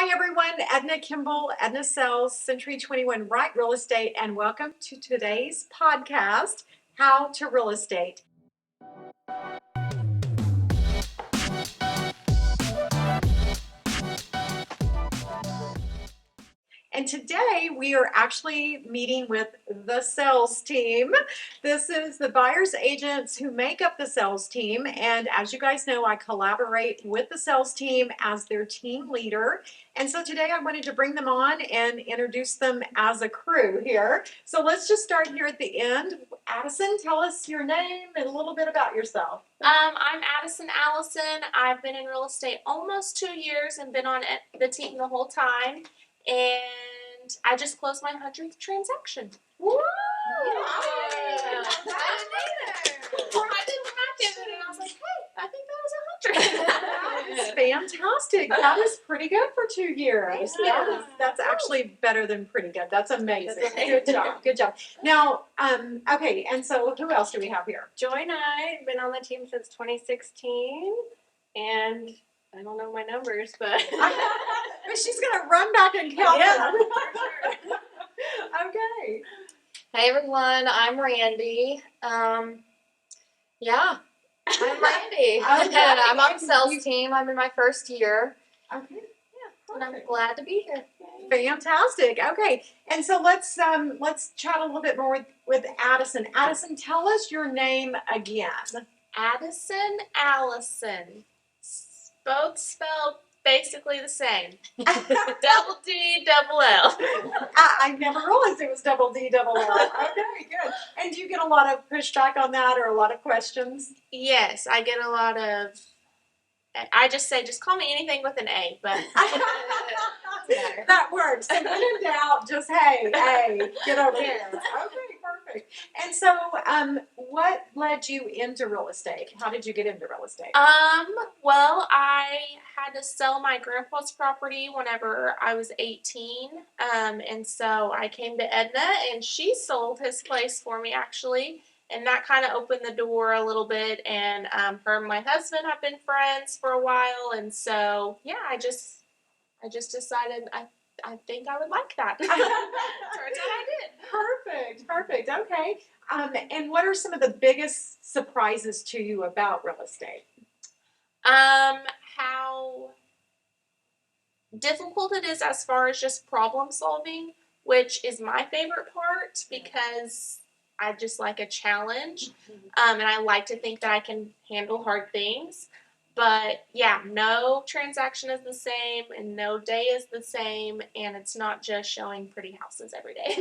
Hi everyone, Edna Kimble, Edna Sells, Century 21 Wright Real Estate, and welcome to today's podcast, How to Real Estate. And today we are actually meeting with the sales team. This is the buyer's agents who make up the sales team. And as you guys know, I collaborate with the sales team as their team leader. And so today I wanted to bring them on and introduce them as a crew here. So let's just start here at the end. Addison, tell us your name and a little bit about yourself. I'm Addison Allison. I've been in real estate almost 2 years and been on the team the whole time. And I just closed my 100th transaction. Woo! Yeah. I I didn't have it, and I was like, hey, I think that was 100. That is fantastic. That is pretty good for 2 years. Yeah. That's actually better than pretty good. That's amazing. That's okay. Good job. Good job. Now, okay, and so who else do we have here? Joy and I have been on the team since 2016, and I don't know my numbers, but But she's going to run back and count Yeah, them. for sure. Okay. Hey everyone, I'm Randi. Yeah, I'm Randi. Okay. I'm on the sales team. I'm in my first year, Okay. and I'm glad to be here. Fantastic. Okay, and so let's chat a little bit more with Addison. Addison, tell us your name again. Addison Allison. Both spelled basically the same. Double D, double L. I never realized it was double D, double L. Okay, good. And do you get a lot of pushback on that or a lot of questions? Yes, I get a lot of. I just say, just call me anything with an A, but That works. So when in doubt, just hey, get over here. Okay, perfect. And so, what led you into real estate? How did you get into real estate? Well, I had to sell my grandpa's property whenever I was 18. And so I came to Edna and she sold his place for me actually. And that kind of opened the door a little bit. And her and my husband have been friends for a while. And so, yeah, I just decided I think I would like that. Turns out I did. Perfect. Okay. And what are some of the biggest surprises to you about real estate? How difficult it is as far as just problem solving, which is my favorite part because I just like a challenge. And I like to think that I can handle hard things. But yeah, no transaction is the same and no day is the same, and it's not just showing pretty houses every day.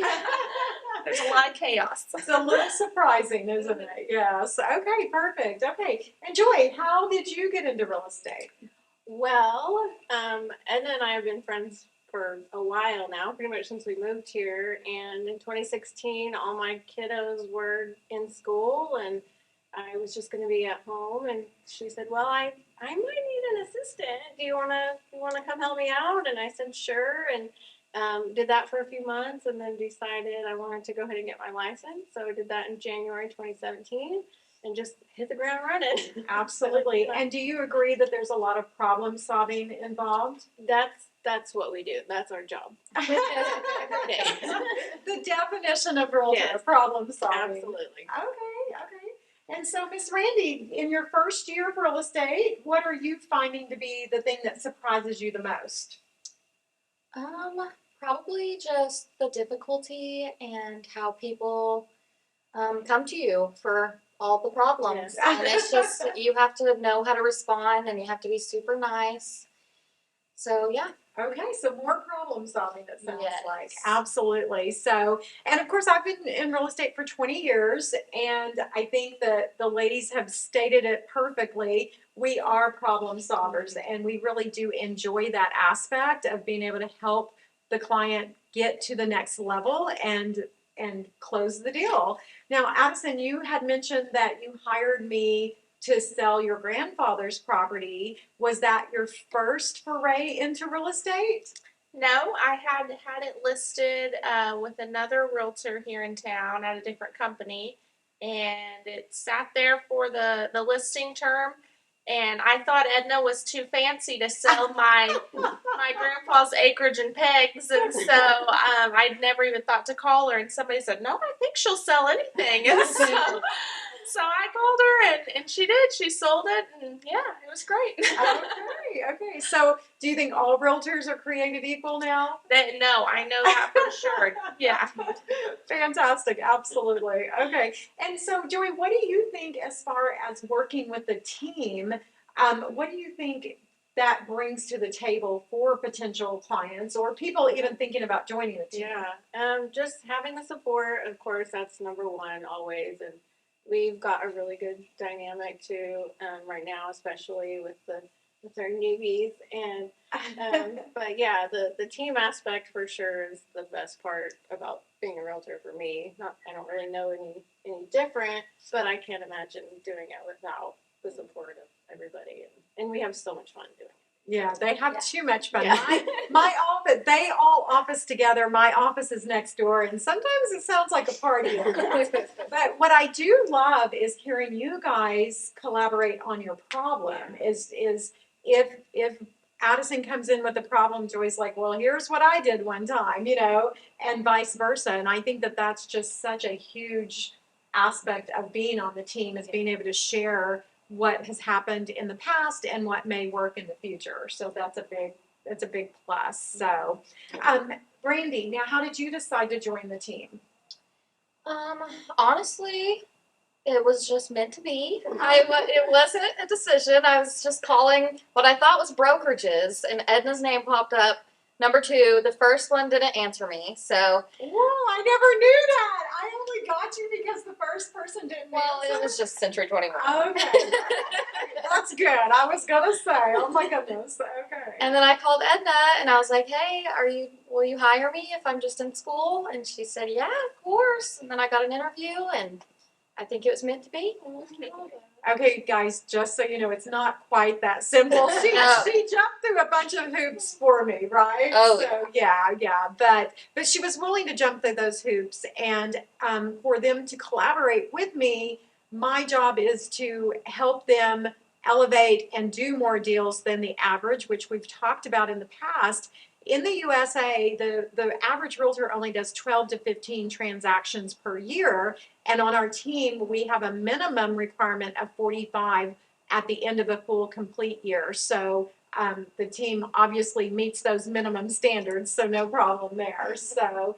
There's a lot of chaos. It's a little surprising, isn't it? Yes. Okay, perfect. Okay. And Joy, how did you get into real estate? Well, Edna and I have been friends for a while now, pretty much since we moved here. And in 2016, all my kiddos were in school, and I was just going to be at home. And she said, "Well, I might need an assistant. Do you wanna come help me out?" And I said, "Sure." And did that for a few months, and then decided I wanted to go ahead and get my license. So I did that in January 2017, and just hit the ground running. Absolutely. And do you agree that there's a lot of problem solving involved? That's what we do. That's our job. The definition of realtor, Yes. problem solving. Absolutely. Okay. And so, Miss Randi, in your first year of real estate, what are you finding to be the thing that surprises you the most? Probably just the difficulty and how people come to you for all the problems. Yes. And it's just, you have to know how to respond and you have to be super nice. So, yeah. Okay, so more problem solving, it sounds Yes. like. Absolutely. So, and of course, I've been in real estate for 20 years, and I think that the ladies have stated it perfectly. We are problem solvers, and we really do enjoy that aspect of being able to help the client get to the next level and close the deal. Now, Addison, you had mentioned that you hired me to sell your grandfather's property. Was that your first foray into real estate? No, I had it listed with another realtor here in town at a different company, and it sat there for the listing term. And I thought Edna was too fancy to sell my grandpa's acreage and pegs, and so I'd never even thought to call her. And somebody said, "No, I think she'll sell anything." And so I called her, and she did. She sold it, and yeah, it was great. Okay. So, do you think all realtors are created equal now? No, I know that for sure. Yeah. Fantastic, absolutely. Okay, and so Joey, what do you think as far as working with the team? What do you think that brings to the table for potential clients or people even thinking about joining the team? Yeah, just having the support, of course, that's number one always, and we've got a really good dynamic too right now, especially with our newbies. And but yeah, the team aspect for sure is the best part about being a realtor for me. Not, I don't really know any different, but I can't imagine doing it without the support of everybody, and we have so much fun doing it. Yeah, they have too much fun. Yeah. My office, they all office together. My office is next door, and sometimes it sounds like a party. But what I do love is hearing you guys collaborate on your problem. Is if Addison comes in with a problem, Joy's like, well, here's what I did one time, and vice versa. And I think that that's just such a huge aspect of being on the team is being able to share what has happened in the past and what may work in the future. So that's a big plus. So, Brandy, now how did you decide to join the team? Honestly, it was just meant to be. It wasn't a decision. I was just calling what I thought was brokerages, and Edna's name popped up. Number 2, the first one didn't answer me, so. Whoa, I never knew that. I only got you because the first person didn't answer. It was just Century 21. Okay. That's good. I was gonna say, oh my goodness. Okay. And then I called Edna, and I was like, "Hey, will you hire me if I'm just in school?" And she said, "Yeah, of course." And then I got an interview, and I think it was meant to be. Okay, guys, just so you know, it's not quite that simple. She jumped through a bunch of hoops for me, right? Oh, so yeah. But she was willing to jump through those hoops, and for them to collaborate with me, my job is to help them elevate and do more deals than the average, which we've talked about in the past. In the USA, the average realtor only does 12 to 15 transactions per year. And on our team, we have a minimum requirement of 45 at the end of a full complete year. So the team obviously meets those minimum standards, so no problem there. So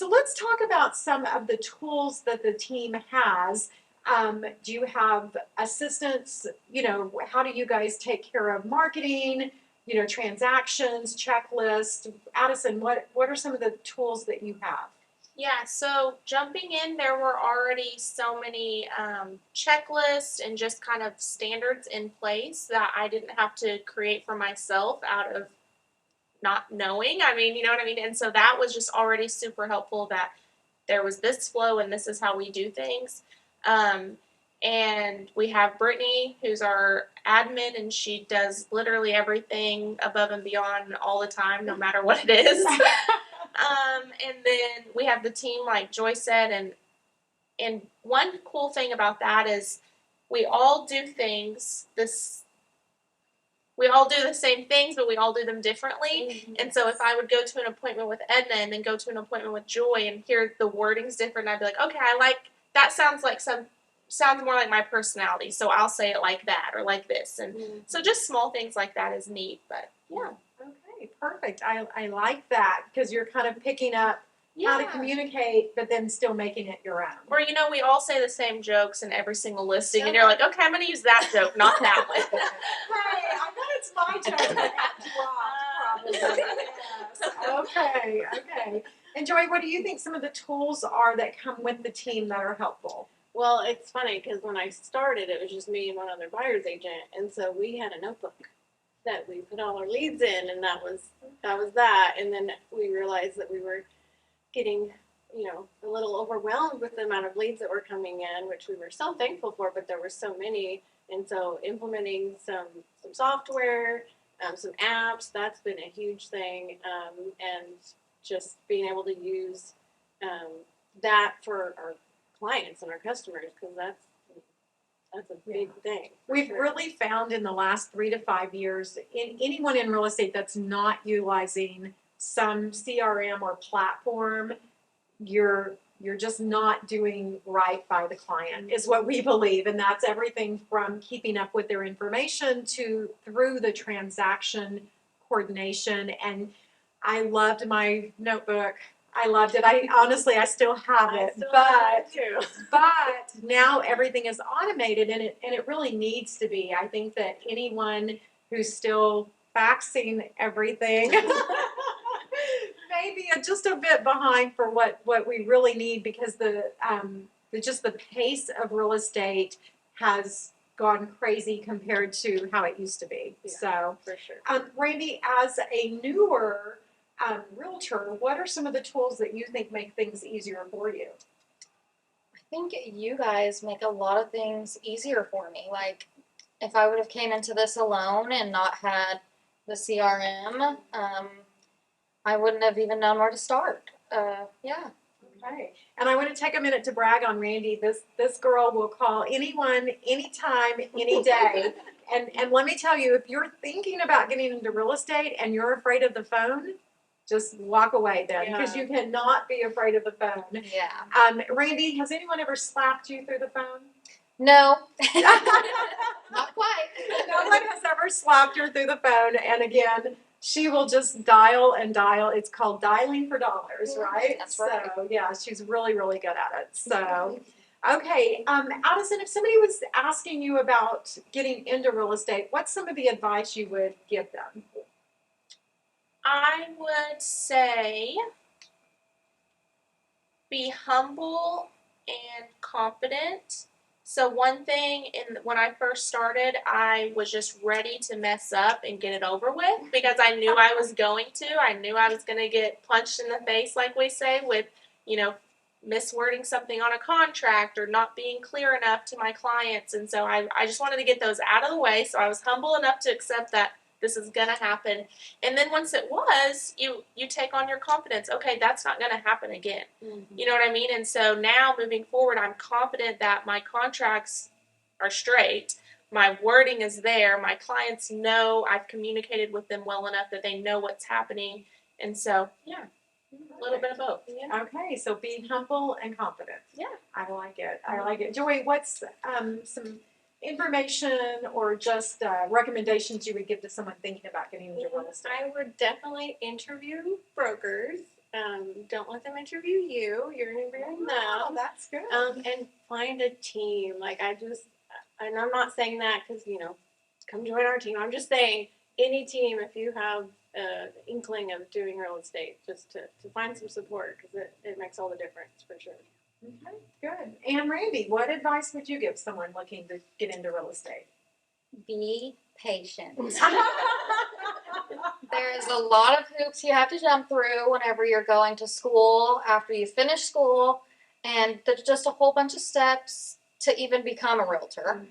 let's talk about some of the tools that the team has. Do you have assistants? How do you guys take care of marketing? Transactions, checklists. Addison, what are some of the tools that you have? Yeah, so jumping in, there were already so many checklists and just kind of standards in place that I didn't have to create for myself out of not knowing. I mean, you know what I mean? And so that was just already super helpful that there was this flow and this is how we do things. And we have Brittany, who's our admin, and she does literally everything above and beyond all the time, no matter what it is. And then we have the team, like Joy said, and one cool thing about that is we all do things we all do the same things, but we all do them differently. Mm-hmm. And so if I would go to an appointment with Edna and then go to an appointment with Joy and hear the wording's different, I'd be like, okay, I like that. Sounds more like my personality, so I'll say it like that or like this. And so just small things like that is neat, but yeah. Okay, perfect. I like that because you're kind of picking up how to communicate, but then still making it your own. Or, we all say the same jokes in every single listing, and you're like, okay, I'm going to use that joke, not that one. Hey, I know it's my joke that got dropped, probably. Yes. Okay. And Joy, what do you think some of the tools are that come with the team that are helpful? Well, it's funny because when I started, it was just me and one other buyer's agent, and so we had a notebook that we put all our leads in, and that was that. And then we realized that we were getting, a little overwhelmed with the amount of leads that were coming in, which we were so thankful for, but there were so many. And so implementing some software, some apps, that's been a huge thing. And just being able to use that for our clients and our customers, because that's That's a big thing. for We've sure. really found in the last 3 to 5 years, anyone in real estate that's not utilizing some CRM or platform, you're just not doing right by the client, is what we believe. And that's everything from keeping up with their information to through the transaction coordination. And I loved my notebook. I loved it. I still have I it, still but have that too. but now everything is automated, and it really needs to be. I think that anyone who's still faxing everything maybe just a bit behind for what we really need, because the pace of real estate has gone crazy compared to how it used to be. Yeah. So For sure. Randy, as a newer realtor, what are some of the tools that you think make things easier for you? I think you guys make a lot of things easier for me. Like, if I would have came into this alone and not had the CRM, I wouldn't have even known where to start. Yeah. Okay. And I want to take a minute to brag on Randy. This girl will call anyone, anytime, any day. And let me tell you, if you're thinking about getting into real estate and you're afraid of the phone, just walk away then, because Yeah. you cannot be afraid of the phone. Yeah. Randy, has anyone ever slapped you through the phone? No. Not quite. No one has ever slapped her through the phone. And again, she will just dial and dial. It's called dialing for dollars, right? That's right. So yeah, she's really, really good at it. So, okay, Addison, if somebody was asking you about getting into real estate, what's some of the advice you would give them? I would say be humble and confident. So one thing when I first started, I was just ready to mess up and get it over with, because I knew I was going to. I knew I was going to get punched in the face, like we say, with, miswording something on a contract or not being clear enough to my clients. And so I just wanted to get those out of the way. So I was humble enough to accept that this is going to happen. And then once it was, you take on your confidence. Okay, that's not going to happen again. Mm-hmm. You know what I mean? And so now moving forward, I'm confident that my contracts are straight. My wording is there. My clients know I've communicated with them well enough that they know what's happening. And so, yeah, a little bit of both. Yeah. Okay, so be humble and confident. Yeah. I like it. I like it. Joy, what's some information or just recommendations you would give to someone thinking about getting into real estate? I would definitely interview brokers. Don't let them interview you. You're interviewing Oh, them. that's good. And find a team. Like and I'm not saying that because, come join our team. I'm just saying any team, if you have an inkling of doing real estate, just to find some support, because it makes all the difference for sure. Okay, good. And Randy, what advice would you give someone looking to get into real estate? Be patient. There's a lot of hoops you have to jump through whenever you're going to school, after you finish school, and there's just a whole bunch of steps to even become a realtor.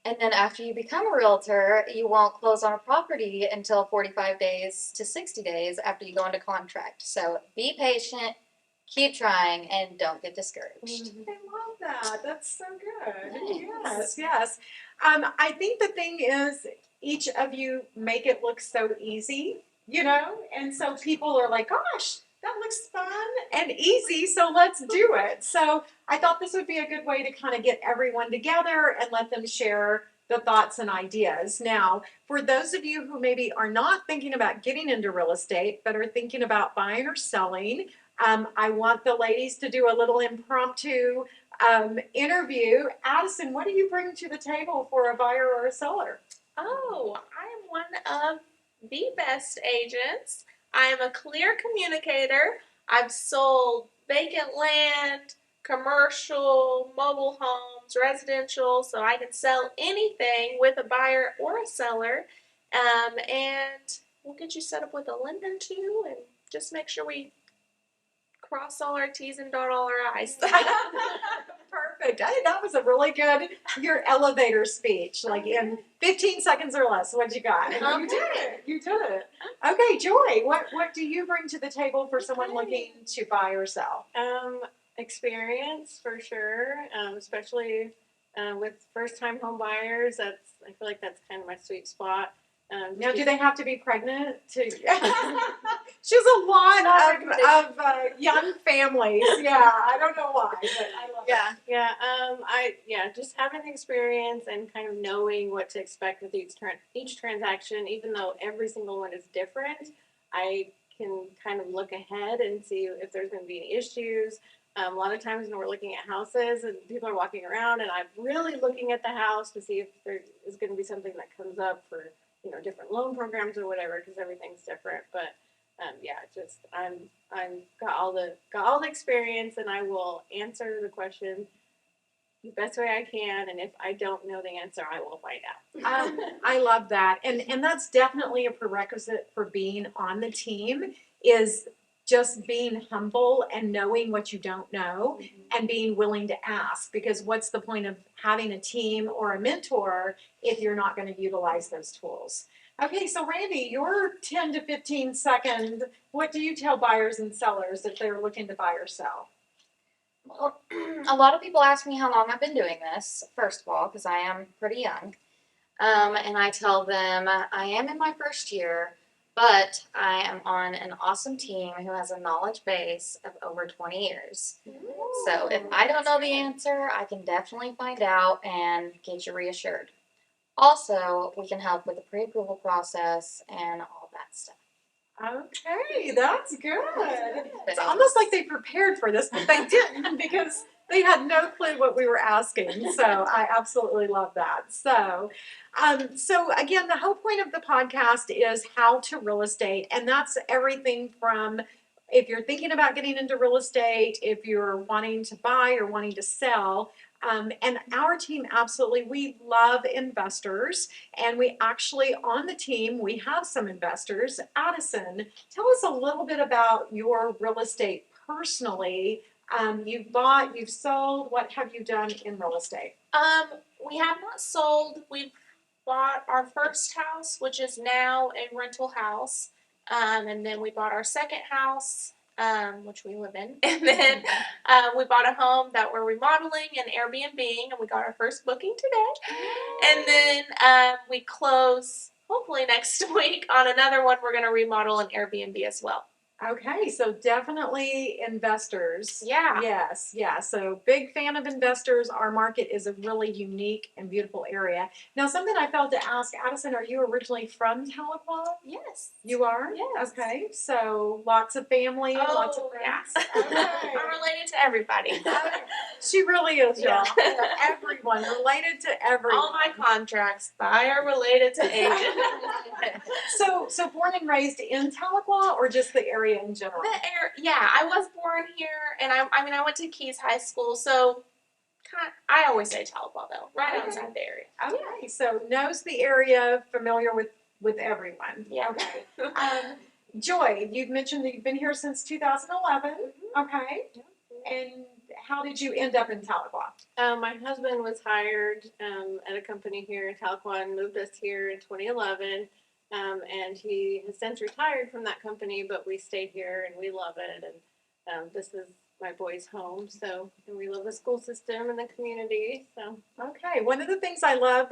And then after you become a realtor, you won't close on a property until 45 days to 60 days after you go into contract. So be patient, keep trying, and don't get discouraged. I love that. That's so good. Yes, yes. I think the thing is, each of you make it look so easy, and so people are like, gosh, that looks fun and easy, so let's do it. So I thought this would be a good way to kind of get everyone together and let them share the thoughts and ideas. Now, for those of you who maybe are not thinking about getting into real estate, but are thinking about buying or selling, I want the ladies to do a little impromptu interview. Addison, what do you bring to the table for a buyer or a seller? Oh, I am one of the best agents. I am a clear communicator. I've sold vacant land, commercial, mobile homes, residential, so I can sell anything with a buyer or a seller. And we'll get you set up with a lender too, and just make sure we cross all our T's and dot all our I's. Perfect. I think that was a really good, your elevator speech, like in 15 seconds or less. What you got? Okay. You did it. You did it. Okay, Joy, what do you bring to the table for someone looking to buy or sell? Experience for sure, especially with first-time home buyers. I feel like that's kind of my sweet spot. Now, do they have to be pregnant to? She has a lot of young families. Yeah, I don't know why, but I love it. Yeah. Just having the experience and kind of knowing what to expect with each transaction, even though every single one is different, I can kind of look ahead and see if there's going to be any issues. A lot of times when we're looking at houses and people are walking around, and I'm really looking at the house to see if there is going to be something that comes up for different loan programs or whatever, because everything's different. But I'm got all the experience, and I will answer the question the best way I can. And if I don't know the answer, I will find out. I love that, and that's definitely a prerequisite for being on the team. Is just being humble and knowing what you don't know and being willing to ask, because what's the point of having a team or a mentor if you're not going to utilize those tools? Okay, so Randi, your 10 to 15 second, what do you tell buyers and sellers if they're looking to buy or sell? Well, a lot of people ask me how long I've been doing this, first of all, because I am pretty young. And I tell them I am in my first year, but I am on an awesome team who has a knowledge base of over 20 years. So if I don't know the answer, I can definitely find out and get you reassured. Also, we can help with the pre-approval process and all that stuff. Okay, that's good. It's almost like they prepared for this, but they didn't, because they had no clue what we were asking. So I absolutely love that. So again, the whole point of the podcast is how to real estate. And that's everything from if you're thinking about getting into real estate, if you're wanting to buy or wanting to sell. And our team, absolutely, we love investors. And we actually, on the team, we have some investors. Addison, tell us a little bit about your real estate personally. You've bought, you've sold. What have you done in real estate? We have not sold. We've bought our first house, which is now a rental house. And then we bought our second house, which we live in. And then we bought a home that we're remodeling and Airbnb-ing, and we got our first booking today. And then we close hopefully next week on another one. We're going to remodel an Airbnb as well. Okay, so definitely investors. Yeah. Yes, yeah. So big fan of investors. Our market is a really unique and beautiful area. Now, something I failed to ask, Addison, are you originally from Tahlequah? Yes. You are? Yes. Okay, so lots of family, lots of yeah. friends. Okay. I'm related to everybody. She really is, y'all. Yeah. Everyone, related to everyone. All my contracts, I are related to agents. So born and raised in Tahlequah, or just the area in general? I was born here, and I went to Keys High School, so I always say Tahlequah though, right outside the area. Okay, so knows the area, familiar with everyone. Yeah. Okay. Joy, you've mentioned that you've been here since 2011. Okay. And how did you end up in Tahlequah? My husband was hired at a company here in Tahlequah and moved us here in 2011. And he has since retired from that company, but we stayed here and we love it. And this is my boys' home, and we love the school system and the community. So okay, one of the things I love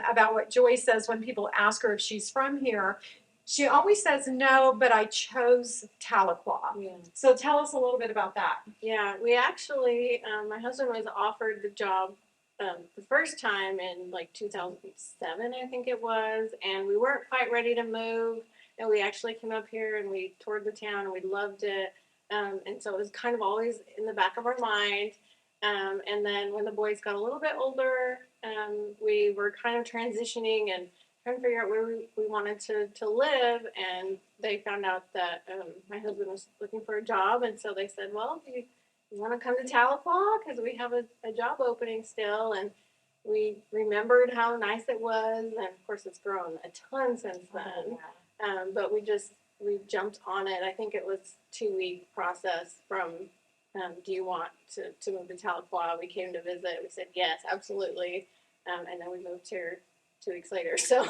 about what Joy says when people ask her if she's from here, she always says no, but I chose Tahlequah. Yeah. So tell us a little bit about that. Yeah, we actually, my husband was offered the job the first time in like 2007, I think it was, and we weren't quite ready to move, and we actually came up here and we toured the town and we loved it, and so it was kind of always in the back of our mind, and then when the boys got a little bit older, we were kind of transitioning and trying to figure out where we wanted to live, and they found out that my husband was looking for a job, and so they said, well, do you want to come to Tahlequah because we have a job opening still, and we remembered how nice it was, and of course it's grown a ton since then. But we jumped on it. I think it was a 2-week process from do you want to move to Tahlequah? We came to visit. We said yes, absolutely, and then we moved here 2 weeks later. So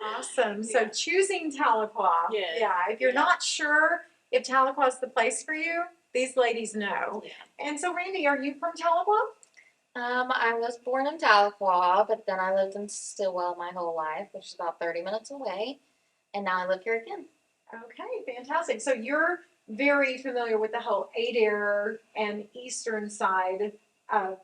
awesome. So choosing Tahlequah. Yeah. If you're not sure if Tahlequah is the place for you, these ladies know. Yeah. And so, Randi, are you from Tahlequah? I was born in Tahlequah, but then I lived in Stillwell my whole life, which is about 30 minutes away. And now I live here again. Okay, fantastic. So you're very familiar with the whole Adair and eastern side of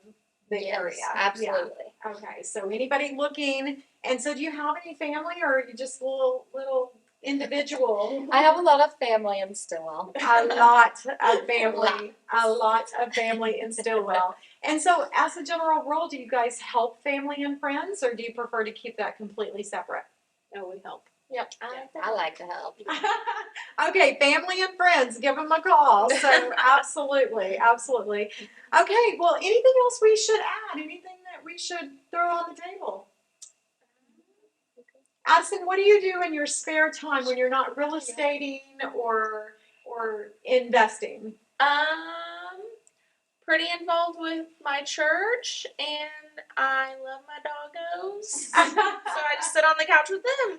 the Yes, area. absolutely. Yeah. Okay, so anybody looking, and so do you have any family, or are you just little individual? I have a lot of family in Stillwell. A lot of family, a lot of family in Stillwell. And so, as a general rule, do you guys help family and friends, or do you prefer to keep that completely separate? No, we help. Yep, I like to help. Okay, family and friends, give them a call. So, absolutely, absolutely. Okay, well, anything else we should add? Anything that we should throw on the table? Addison, what do you do in your spare time when you're not real estating or investing? Pretty involved with my church, and I love my doggos. So I just sit on the couch with them.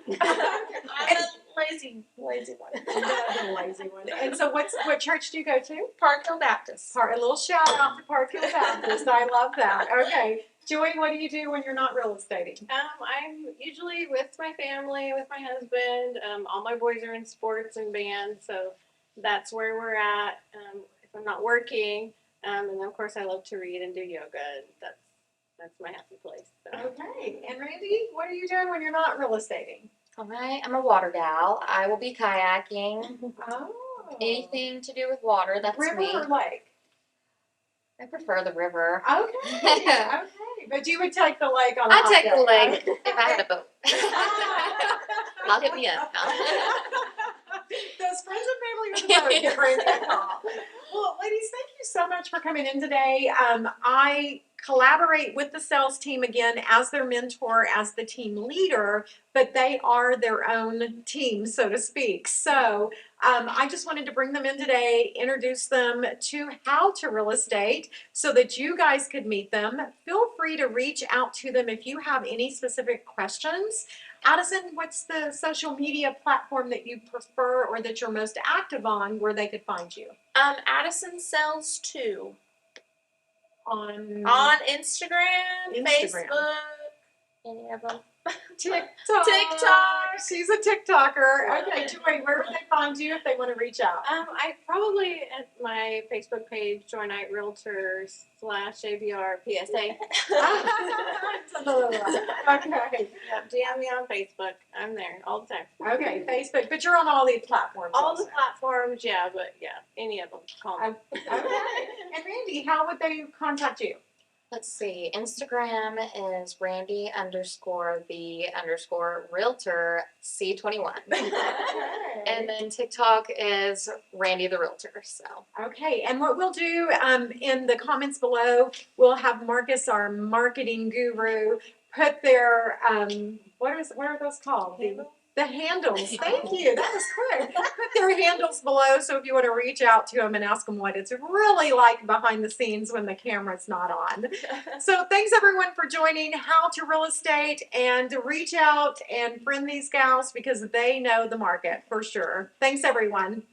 I'm a lazy one. The lazy one. And so, what church do you go to? Park Hill Baptist. A little shout out to Park Hill Baptist. I love that. Okay, Joy, what do you do when you're not real estating? I'm usually with my family, with my husband. All my boys are in sports and band, so that's where we're at. If I'm not working, and then of course I love to read and do yoga. And that's my happy place. So. Okay, and Randy, what are you doing when you're not real estating? All right, I'm a water gal. I will be kayaking. Oh, Anything to do with water, that's river me. or lake? I prefer the river. Okay, okay, but you would take the lake on a I'd hot take day. the lake if I had a boat. I'll hit me up. Those friends and family with the boat give Randy a call. Well, ladies, thank you so much for coming in today. I collaborate with the sales team again as their mentor, as the team leader, but they are their own team, so to speak. So I just wanted to bring them in today, introduce them to how to real estate so that you guys could meet them. Feel free to reach out to them if you have any specific questions. Addison, what's the social media platform that you prefer or that you're most active on where they could find you? Addison Sells 2 On Instagram, Facebook, any of them. TikTok. She's a TikToker. Okay, Joy, where would they find you if they want to reach out? I probably at my Facebook page, Joy Knight Realtor /ABR PSA. Okay. Yep, DM me on Facebook. I'm there all the time. Okay, Facebook, but you're on all these platforms. All also. the platforms, yeah, but yeah, any of them. Call me. Okay. And Randy, how would they contact you? Let's see. Instagram is Randy_the_realtor C21. And then TikTok is Randy the Realtor. So Okay, and what we'll do in the comments below, we'll have Marcus, our marketing guru, put their what are those called? The handles. Thank you. That was quick. Put their handles below, so if you want to reach out to them and ask them what it's really like behind the scenes when the camera's not on. So thanks everyone for joining How to Real Estate, and reach out and friend these gals because they know the market for sure. Thanks everyone.